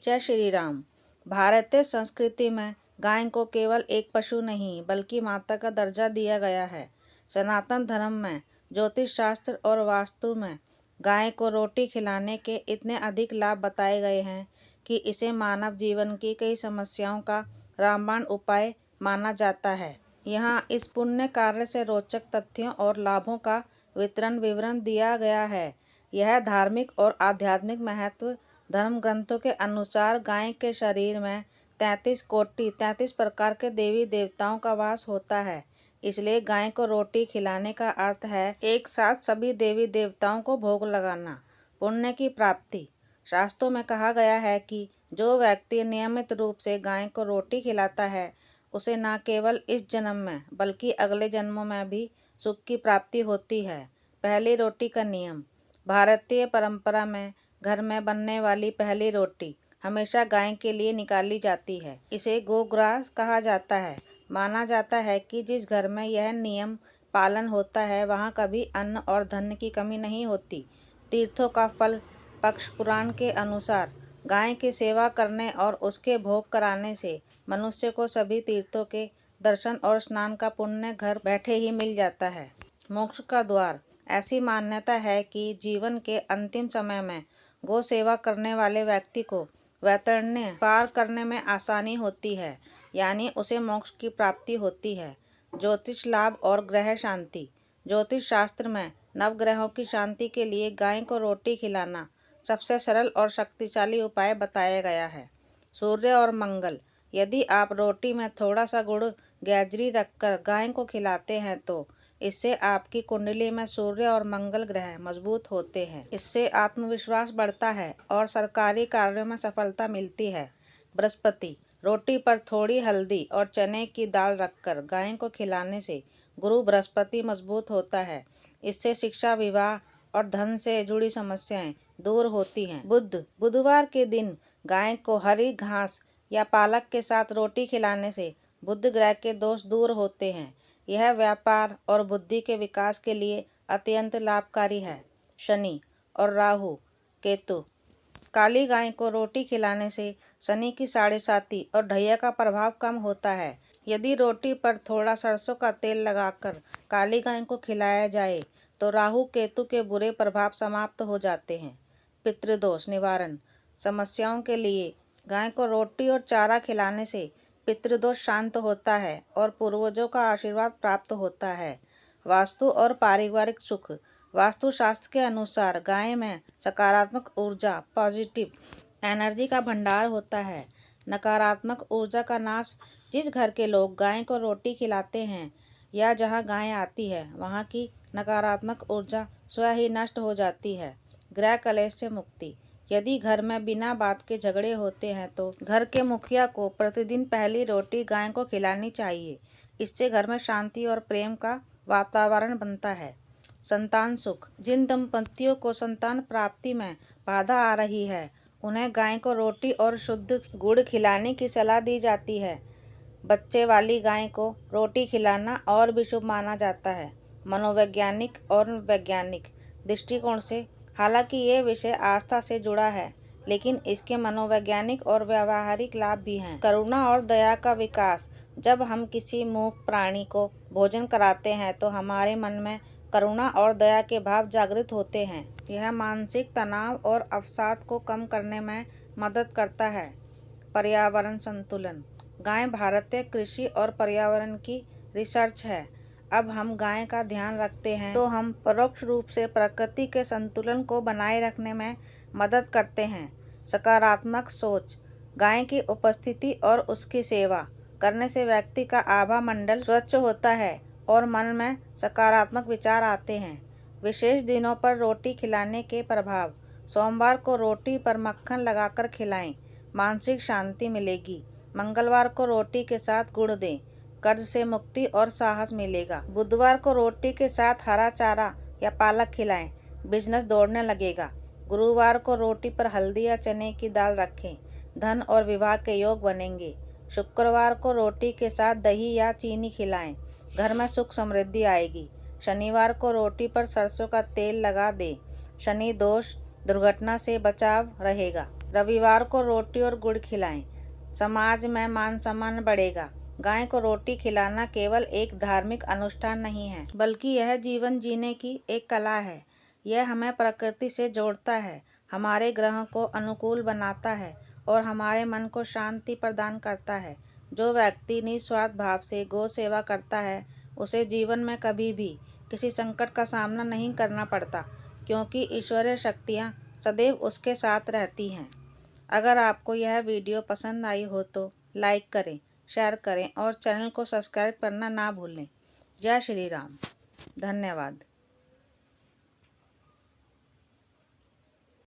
जय श्री राम। भारतीय संस्कृति में गाय को केवल एक पशु नहीं बल्कि माता का दर्जा दिया गया है। सनातन धर्म में ज्योतिष शास्त्र और वास्तु में गाय को रोटी खिलाने के इतने अधिक लाभ बताए गए हैं कि इसे मानव जीवन की कई समस्याओं का रामबाण उपाय माना जाता है। यहाँ इस पुण्य कार्य से रोचक तथ्यों और लाभों का विवरण दिया गया है। यह धार्मिक और आध्यात्मिक महत्व। धर्म ग्रंथों के अनुसार गाय के शरीर में 33 प्रकार के देवी देवताओं का वास होता है। इसलिए गाय को रोटी खिलाने का अर्थ है एक साथ सभी देवी देवताओं को भोग लगाना। पुण्य की प्राप्ति। शास्त्रों में कहा गया है कि जो व्यक्ति नियमित रूप से गाय को रोटी खिलाता है उसे न केवल इस जन्म में बल्कि अगले जन्मों में भी सुख की प्राप्ति होती है। पहली रोटी का नियम। भारतीय परंपरा में घर में बनने वाली पहली रोटी हमेशा गाय के लिए निकाली जाती है। इसे गोग्रास कहा जाता है। माना जाता है कि जिस घर में यह नियम पालन होता है वहाँ कभी अन्न और धन की कमी नहीं होती। तीर्थों का फल। पक्ष पुराण के अनुसार गाय की सेवा करने और उसके भोग कराने से मनुष्य को सभी तीर्थों के दर्शन और स्नान का पुण्य घर बैठे ही मिल जाता है। मोक्ष का द्वार। ऐसी मान्यता है कि जीवन के अंतिम समय में गौ सेवा करने वाले व्यक्ति को वैतरण्य पार करने में आसानी होती है, यानी उसे मोक्ष की प्राप्ति होती है। ज्योतिष लाभ और ग्रह शांति। ज्योतिष शास्त्र में नवग्रहों की शांति के लिए गाय को रोटी खिलाना सबसे सरल और शक्तिशाली उपाय बताया गया है। सूर्य और मंगल। यदि आप रोटी में थोड़ा सा गुड़ गैजरी रखकर गाय को खिलाते हैं तो इससे आपकी कुंडली में सूर्य और मंगल ग्रह मजबूत होते हैं। इससे आत्मविश्वास बढ़ता है और सरकारी कार्यों में सफलता मिलती है। बृहस्पति। रोटी पर थोड़ी हल्दी और चने की दाल रखकर गाय को खिलाने से गुरु बृहस्पति मजबूत होता है। इससे शिक्षा, विवाह और धन से जुड़ी समस्याएं दूर होती हैं। बुध। बुधवार के दिन गाय को हरी घास या पालक के साथ रोटी खिलाने से बुध ग्रह के दोष दूर होते हैं। यह व्यापार और बुद्धि के विकास के लिए अत्यंत लाभकारी है। शनि और राहु केतु। काली गाय को रोटी खिलाने से शनि की साढ़ेसाती और ढैया का प्रभाव कम होता है। यदि रोटी पर थोड़ा सरसों का तेल लगाकर काली गाय को खिलाया जाए तो राहु केतु के बुरे प्रभाव समाप्त हो जाते हैं। पितृदोष निवारण। समस्याओं के लिए गाय को रोटी और चारा खिलाने से पितृदोष शांत होता है और पूर्वजों का आशीर्वाद प्राप्त होता है। वास्तु और पारिवारिक सुख। वास्तुशास्त्र के अनुसार गाय में सकारात्मक ऊर्जा, पॉजिटिव एनर्जी का भंडार होता है। नकारात्मक ऊर्जा का नाश। जिस घर के लोग गाय को रोटी खिलाते हैं या जहां गाय आती है वहां की नकारात्मक ऊर्जा स्वयं ही नष्ट हो जाती है। गृह कलेश से मुक्ति। यदि घर में बिना बात के झगड़े होते हैं तो घर के मुखिया को प्रतिदिन पहली रोटी गाय को खिलानी चाहिए। इससे घर में शांति और प्रेम का वातावरण बनता है। संतान सुख। जिन दंपतियों को संतान प्राप्ति में बाधा आ रही है उन्हें गाय को रोटी और शुद्ध गुड़ खिलाने की सलाह दी जाती है। बच्चे वाली गाय को रोटी खिलाना और भी शुभ माना जाता है। मनोवैज्ञानिक और वैज्ञानिक दृष्टिकोण से हालांकि ये विषय आस्था से जुड़ा है लेकिन इसके मनोवैज्ञानिक और व्यावहारिक लाभ भी हैं। करुणा और दया का विकास। जब हम किसी मूक प्राणी को भोजन कराते हैं तो हमारे मन में करुणा और दया के भाव जागृत होते हैं। यह मानसिक तनाव और अवसाद को कम करने में मदद करता है। पर्यावरण संतुलन। गाय भारतीय कृषि और पर्यावरण की रिसर्च है। अब हम गाय का ध्यान रखते हैं तो हम परोक्ष रूप से प्रकृति के संतुलन को बनाए रखने में मदद करते हैं। सकारात्मक सोच। गाय की उपस्थिति और उसकी सेवा करने से व्यक्ति का आभा मंडल स्वच्छ होता है और मन में सकारात्मक विचार आते हैं। विशेष दिनों पर रोटी खिलाने के प्रभाव। सोमवार को रोटी पर मक्खन लगाकर खिलाएं, मानसिक शांति मिलेगी। मंगलवार को रोटी के साथ गुड़ दें, कर्ज से मुक्ति और साहस मिलेगा। बुधवार को रोटी के साथ हरा चारा या पालक खिलाएं, बिजनेस दौड़ने लगेगा। गुरुवार को रोटी पर हल्दी या चने की दाल रखें, धन और विवाह के योग बनेंगे। शुक्रवार को रोटी के साथ दही या चीनी खिलाएं, घर में सुख समृद्धि आएगी। शनिवार को रोटी पर सरसों का तेल लगा दें, शनि दोष दुर्घटना से बचाव रहेगा। रविवार को रोटी और गुड़ खिलाएं, समाज में मान सम्मान बढ़ेगा। गाय को रोटी खिलाना केवल एक धार्मिक अनुष्ठान नहीं है, बल्कि यह जीवन जीने की एक कला है। यह हमें प्रकृति से जोड़ता है, हमारे ग्रहों को अनुकूल बनाता है और हमारे मन को शांति प्रदान करता है। जो व्यक्ति निस्वार्थ भाव से गौ सेवा करता है, उसे जीवन में कभी भी किसी संकट का सामना नहीं करना पड़ता, क्योंकि ईश्वरीय शक्तियाँ सदैव उसके साथ रहती हैं। अगर आपको यह वीडियो पसंद आई हो तो लाइक करें, शेयर करें और चैनल को सब्सक्राइब करना ना भूलें। जय श्री राम। धन्यवाद।